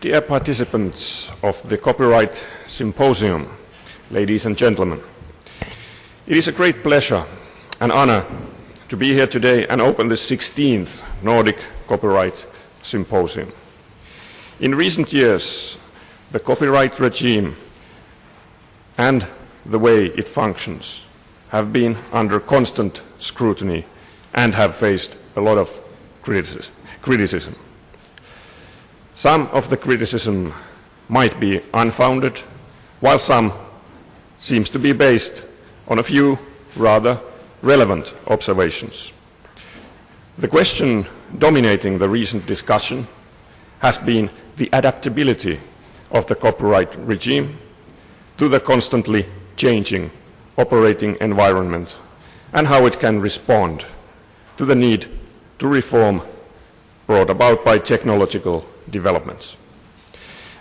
Dear participants of the Copyright Symposium, ladies and gentlemen, it is a great pleasure and honor to be here today and open the 16th Nordic Copyright Symposium. In recent years, the copyright regime and the way it functions have been under constant scrutiny and have faced a lot of criticism. Some of the criticism might be unfounded, while some seems to be based on a few rather relevant observations. The question dominating the recent discussion has been the adaptability of the copyright regime to the constantly changing operating environment and how it can respond to the need to reform brought about by technological developments.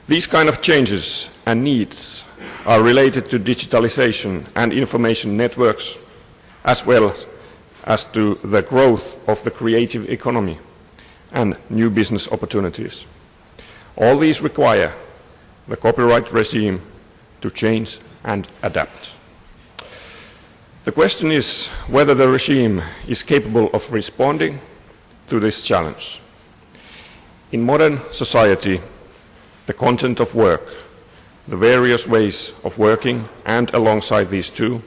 These kind of changes and needs are related to digitalization and information networks, as well as to the growth of the creative economy and new business opportunities. All these require the copyright regime to change and adapt. The question is whether the regime is capable of responding to this challenge. In modern society, the content of work, the various ways of working, and alongside these two,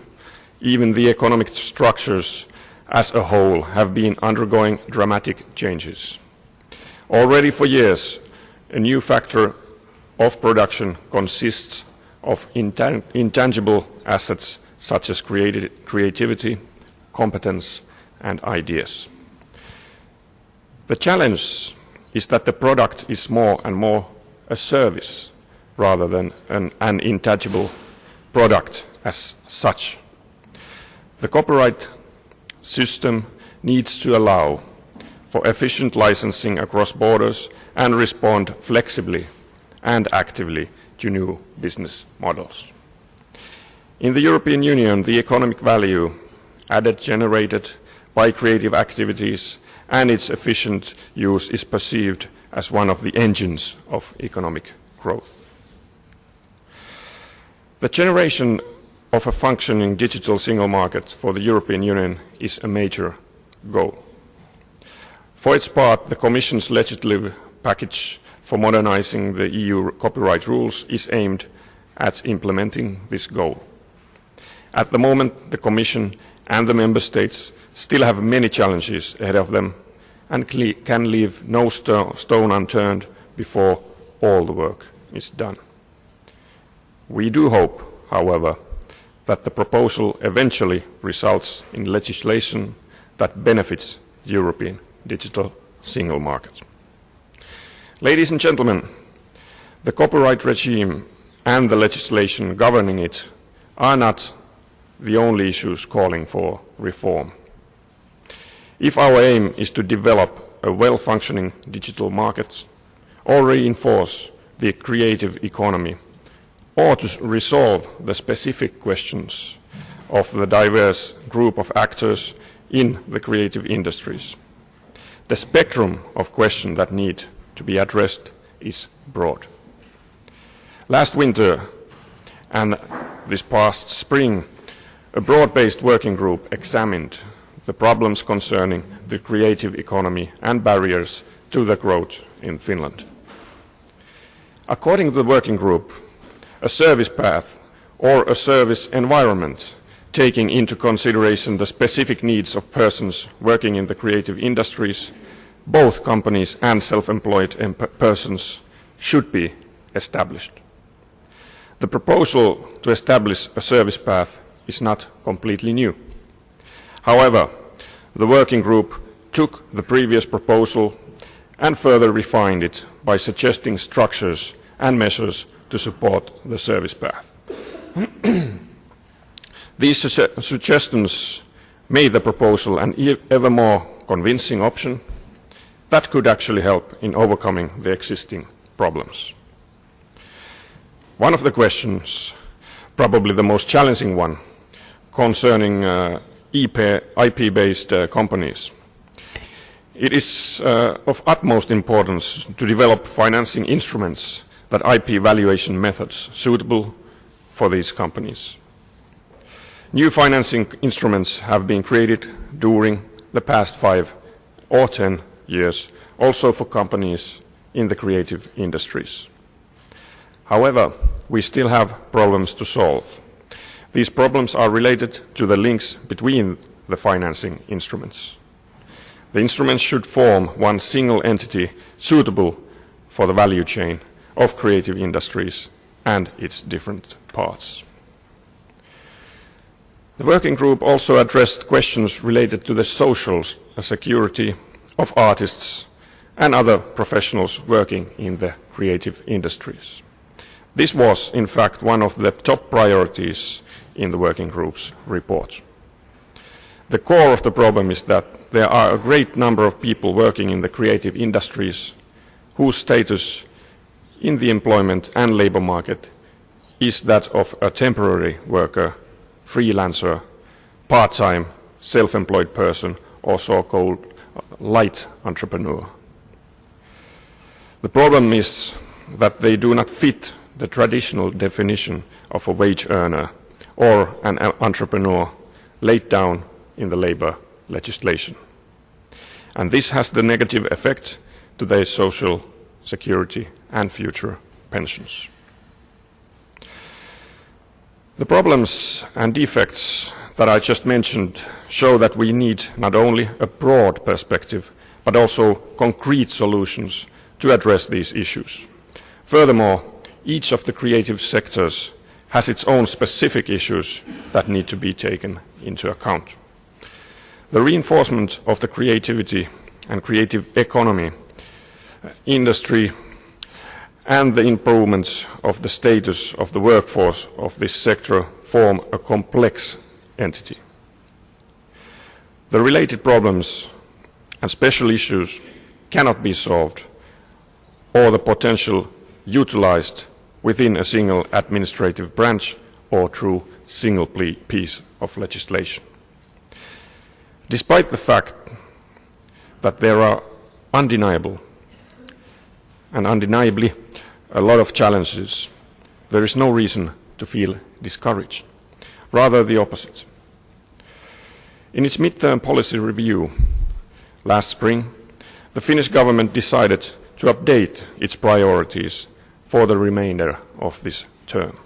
even the economic structures as a whole have been undergoing dramatic changes. Already for years, a new factor of production consists of intangible assets such as creativity, competence, and ideas. The challenge is that the product is more and more a service rather than an intangible product as such. The copyright system needs to allow for efficient licensing across borders and respond flexibly and actively to new business models. In the European Union, the economic value added generated by creative activities and its efficient use is perceived as one of the engines of economic growth. The generation of a functioning digital single market for the European Union is a major goal. For its part, the Commission's legislative package for modernizing the EU copyright rules is aimed at implementing this goal. At the moment, the Commission and the Member States still have many challenges ahead of them and can leave no stone unturned before all the work is done. We do hope, however, that the proposal eventually results in legislation that benefits the European digital single market. Ladies and gentlemen, the copyright regime and the legislation governing it are not the only issues calling for reform. If our aim is to develop a well-functioning digital market, or reinforce the creative economy, or to resolve the specific questions of the diverse group of actors in the creative industries, the spectrum of questions that need to be addressed is broad. Last winter and this past spring, a broad-based working group examined the problems concerning the creative economy and barriers to the growth in Finland. According to the working group, a service path or a service environment taking into consideration the specific needs of persons working in the creative industries, both companies and self-employed persons, should be established. The proposal to establish a service path is not completely new. However, the working group took the previous proposal and further refined it by suggesting structures and measures to support the service path. These suggestions made the proposal an ever more convincing option that could actually help in overcoming the existing problems. One of the questions, probably the most challenging one, concerning IP-based companies. It is of utmost importance to develop financing instruments that IP valuation methods suitable for these companies. New financing instruments have been created during the past 5 or 10 years, also for companies in the creative industries. However, we still have problems to solve. These problems are related to the links between the financing instruments. The instruments should form one single entity suitable for the value chain of creative industries and its different parts. The working group also addressed questions related to the social security of artists and other professionals working in the creative industries. This was, in fact, one of the top priorities in the working group's report. The core of the problem is that there are a great number of people working in the creative industries whose status in the employment and labor market is that of a temporary worker, freelancer, part-time, self-employed person, or so-called light entrepreneur. The problem is that they do not fit the traditional definition of a wage earner or an entrepreneur laid down in the labor legislation. And this has the negative effect to their social security and future pensions. The problems and defects that I just mentioned show that we need not only a broad perspective, but also concrete solutions to address these issues. Furthermore, each of the creative sectors has its own specific issues that need to be taken into account. The reinforcement of the creativity and creative economy, industry, and the improvement of the status of the workforce of this sector form a complex entity. The related problems and special issues cannot be solved or the potential utilized within a single administrative branch or through single piece of legislation. Despite the fact that there are undeniably a lot of challenges, there is no reason to feel discouraged. Rather the opposite. In its midterm policy review last spring, the Finnish government decided to update its priorities for the remainder of this term.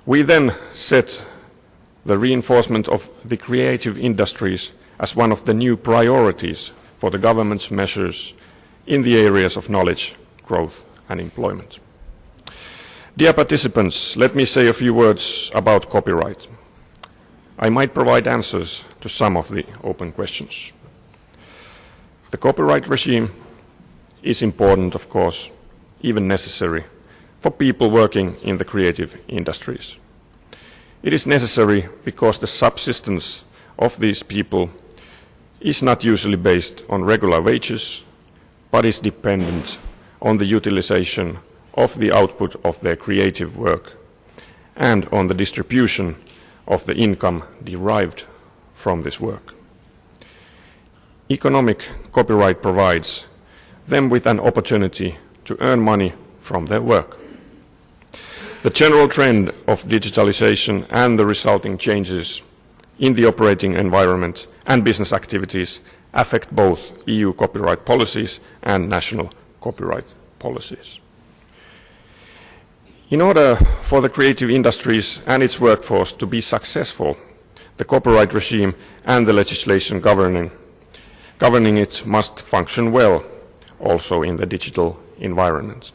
We then set the reinforcement of the creative industries as one of the new priorities for the government's measures in the areas of knowledge, growth and employment. Dear participants, let me say a few words about copyright. I might provide answers to some of the open questions. The copyright regime is important, of course, even necessary for people working in the creative industries. It is necessary because the subsistence of these people is not usually based on regular wages, but is dependent on the utilization of the output of their creative work and on the distribution of the income derived from this work. Economic copyright provides them with an opportunity to earn money from their work. The general trend of digitalization and the resulting changes in the operating environment and business activities affect both EU copyright policies and national copyright policies. In order for the creative industries and its workforce to be successful, the copyright regime and the legislation governing it must function well, also in the digital environment.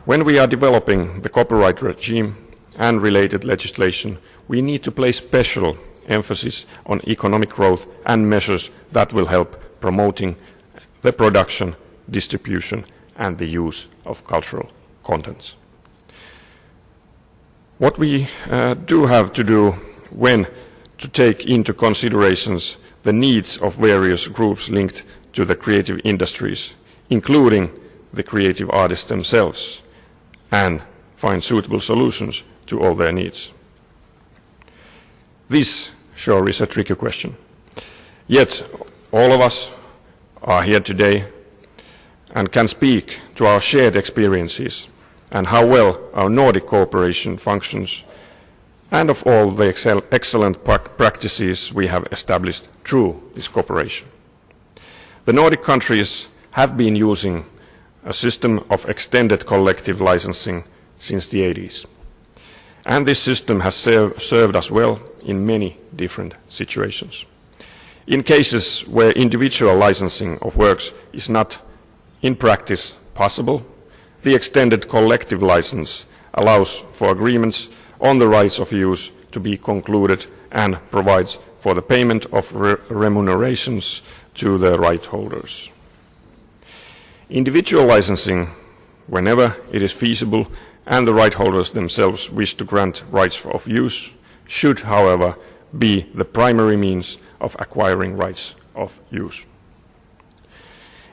When we are developing the copyright regime and related legislation, we need to place special emphasis on economic growth and measures that will help promoting the production, distribution and the use of cultural contents. What we do have to do when to take into considerations the needs of various groups linked to the creative industries, including the creative artists themselves, and find suitable solutions to all their needs. This sure is a tricky question. Yet all of us are here today and can speak to our shared experiences and how well our Nordic cooperation functions, and of all the excellent practices we have established through this cooperation. The Nordic countries have been using a system of extended collective licensing since the 80s. And this system has served us well in many different situations. In cases where individual licensing of works is not in practice possible, the extended collective license allows for agreements on the rights of use to be concluded and provides for the payment of remunerations to the right holders. Individual licensing, whenever it is feasible and the right holders themselves wish to grant rights of use, should, however, be the primary means of acquiring rights of use.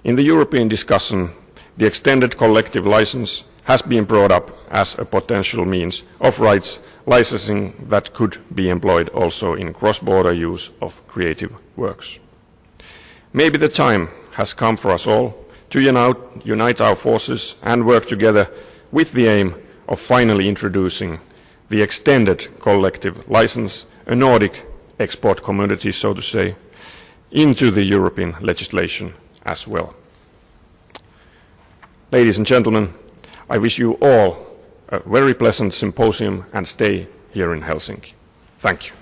In the European discussion, the extended collective license has been brought up as a potential means of rights licensing that could be employed also in cross-border use of creative works. Maybe the time has come for us all to unite our forces and work together with the aim of finally introducing the extended collective license, a Nordic export commodity, so to say, into the European legislation as well. Ladies and gentlemen, I wish you all a very pleasant symposium and stay here in Helsinki. Thank you.